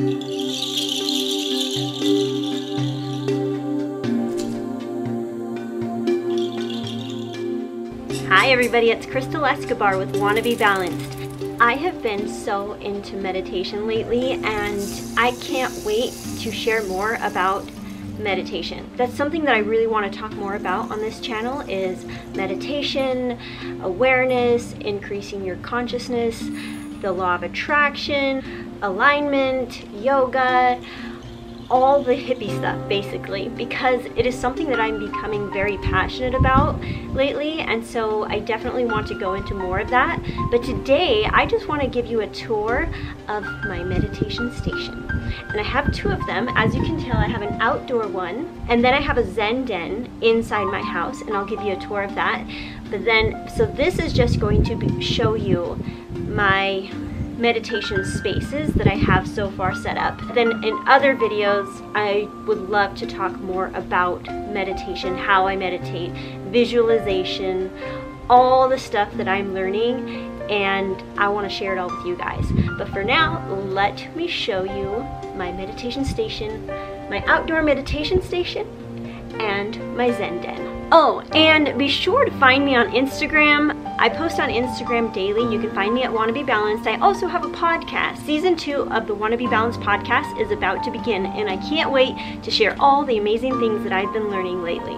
Hi everybody, it's Crystal Escobar with Wannabe Balanced. I have been so into meditation lately and I can't wait to share more about meditation. That's something that I really want to talk more about on this channel is meditation, awareness, increasing your consciousness, the law of attraction, alignment, yoga, all the hippie stuff basically, because it is something that I'm becoming very passionate about lately, and so I definitely want to go into more of that. But today I just want to give you a tour of my meditation station, and I have two of them. As you can tell, I have an outdoor one and then I have a Zen den inside my house, and I'll give you a tour of that. But then, so this is just going to show you my meditation spaces that I have so far set up. Then in other videos, I would love to talk more about meditation, how I meditate, visualization, all the stuff that I'm learning, and I want to share it all with you guys. But for now, let me show you my meditation station, my outdoor meditation station, and my Zen den. Oh, and be sure to find me on Instagram. I post on Instagram daily. You can find me at Wannabe Balanced. I also have a podcast. Season 2 of the Wannabe Balanced podcast is about to begin, and I can't wait to share all the amazing things that I've been learning lately.